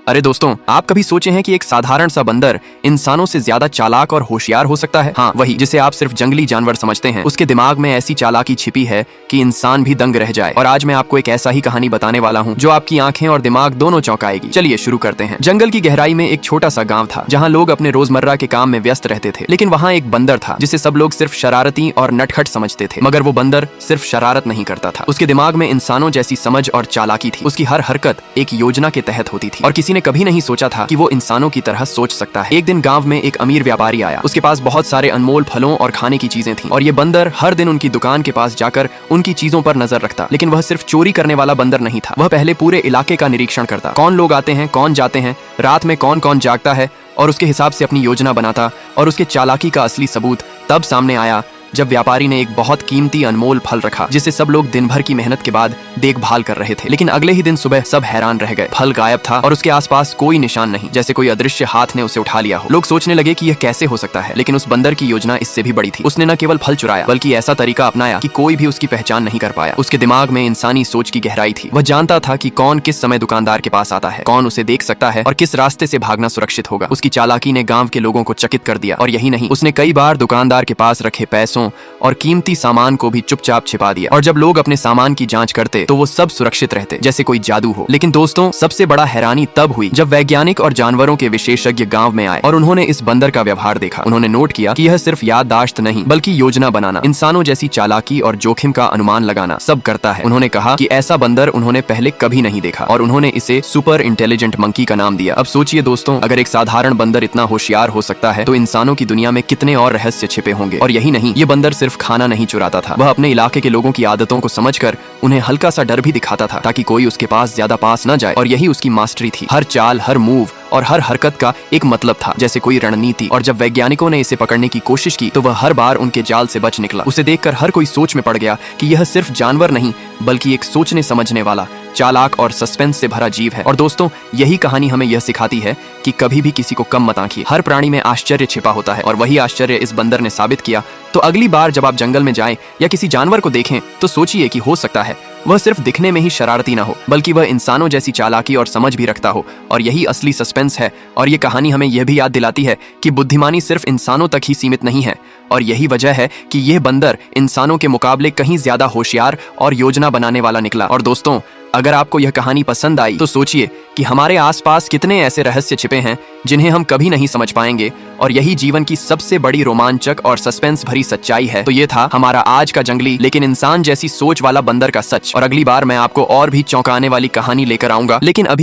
अरे दोस्तों, आप कभी सोचे हैं कि एक साधारण सा बंदर इंसानों से ज्यादा चालाक और होशियार हो सकता है? हाँ, वही जिसे आप सिर्फ जंगली जानवर समझते हैं, उसके दिमाग में ऐसी चालाकी छिपी है कि इंसान भी दंग रह जाए। और आज मैं आपको एक ऐसा ही कहानी बताने वाला हूँ जो आपकी आंखें और दिमाग दोनों चौंकाएगी। चलिए शुरू करते हैं। जंगल की गहराई में एक छोटा सा गाँव था जहाँ लोग अपने रोजमर्रा के काम में व्यस्त रहते थे, लेकिन वहाँ एक बंदर था जिसे सब लोग सिर्फ शरारती और नटखट समझते थे। मगर वो बंदर सिर्फ शरारत नहीं करता था, उसके दिमाग में इंसानों जैसी समझ और चालाकी थी। उसकी हर हरकत एक योजना के तहत होती थी और किसी ने कभी नहीं सोचा था कि वो इंसानों की तरह सोच सकता है। एक दिन गांव में एक अमीर व्यापारी आया। उसके पास बहुत सारे अनमोल फलों और खाने की चीजें थीं और ये बंदर हर दिन उनकी दुकान के पास जाकर उनकी चीजों पर नजर रखता। लेकिन वह सिर्फ चोरी करने वाला बंदर नहीं था, वह पहले पूरे इलाके का निरीक्षण करता। कौन लोग आते हैं, कौन जाते हैं, रात में कौन कौन जागता है, और उसके हिसाब से अपनी योजना बनाता। और उसके चालाकी का असली सबूत तब सामने आया जब व्यापारी ने एक बहुत कीमती अनमोल फल रखा जिसे सब लोग दिन भर की मेहनत के बाद देखभाल कर रहे थे। लेकिन अगले ही दिन सुबह सब हैरान रह गए। फल गायब था और उसके आसपास कोई निशान नहीं, जैसे कोई अदृश्य हाथ ने उसे उठा लिया हो। लोग सोचने लगे कि यह कैसे हो सकता है, लेकिन उस बंदर की योजना इससे भी बड़ी थी। उसने न केवल फल चुराया बल्कि ऐसा तरीका अपनाया कि कोई भी उसकी पहचान नहीं कर पाया। उसके दिमाग में इंसानी सोच की गहराई थी। वह जानता था कि कौन किस समय दुकानदार के पास आता है, कौन उसे देख सकता है और किस रास्ते से भागना सुरक्षित होगा। उसकी चालाकी ने गांव के लोगों को चकित कर दिया। और यही नहीं, उसने कई बार दुकानदार के पास रखे पैसों और कीमती सामान को भी चुपचाप छिपा दिया। और जब लोग अपने सामान की जांच करते तो वो सब सुरक्षित रहते, जैसे कोई जादू हो। लेकिन दोस्तों, सबसे बड़ा हैरानी तब हुई जब वैज्ञानिक और जानवरों के विशेषज्ञ गांव में आए और उन्होंने इस बंदर का व्यवहार देखा। उन्होंने नोट किया कि यह सिर्फ याददाश्त नहीं बल्कि योजना बनाना, इंसानों जैसी चालाकी और जोखिम का अनुमान लगाना सब करता है। उन्होंने कहा कि ऐसा बंदर उन्होंने पहले कभी नहीं देखा और उन्होंने इसे सुपर इंटेलिजेंट मंकी का नाम दिया। अब सोचिए दोस्तों, अगर एक साधारण बंदर इतना होशियार हो सकता है तो इंसानों की दुनिया में कितने और रहस्य छिपे होंगे। और यही नहीं, ये बंदर सिर्फ खाना नहीं चुराता था, वह अपने इलाके के लोगों की आदतों को समझकर उन्हें हल्का सा डर भी दिखाता था ताकि कोई उसके पास ज्यादा पास न जाए। और यही उसकी मास्टरी थी। हर चाल, हर मूव और हर हरकत का एक मतलब था, जैसे कोई रणनीति। और जब वैज्ञानिकों ने इसे पकड़ने की कोशिश की तो वह हर बार उनके जाल से बच निकला। उसे देखकर हर कोई सोच में पड़ गया कि यह सिर्फ जानवर नहीं बल्कि एक सोचने समझने वाला, चालाक और सस्पेंस से भरा जीव है। और दोस्तों, यही कहानी हमें यह सिखाती है कि कभी भी किसी को कम मत आंकिए। हर प्राणी में आश्चर्य छिपा होता है और वही आश्चर्य इस बंदर ने साबित किया। तो अगली बार जब आप जंगल में जाएं या किसी जानवर को देखें तो सोचिए कि हो सकता है वह सिर्फ दिखने में ही शरारती ना हो बल्कि वह इंसानों जैसी चालाकी और समझ भी रखता हो। और यही असली सस्पेंस है। और ये कहानी हमें यह भी याद दिलाती है कि बुद्धिमानी सिर्फ इंसानों तक ही सीमित नहीं है। और यही वजह है कि यह बंदर इंसानों के मुकाबले कहीं ज्यादा होशियार और योजना बनाने वाला निकला। और दोस्तों, अगर आपको यह कहानी पसंद आई तो सोचिए कि हमारे आसपास कितने ऐसे रहस्य छिपे हैं जिन्हें हम कभी नहीं समझ पाएंगे। और यही जीवन की सबसे बड़ी रोमांचक और सस्पेंस भरी सच्चाई है। तो ये था हमारा आज का जंगली लेकिन इंसान जैसी सोच वाला बंदर का सच। और अगली बार मैं आपको और भी चौंकाने वाली कहानी लेकर आऊंगा। लेकिन अभी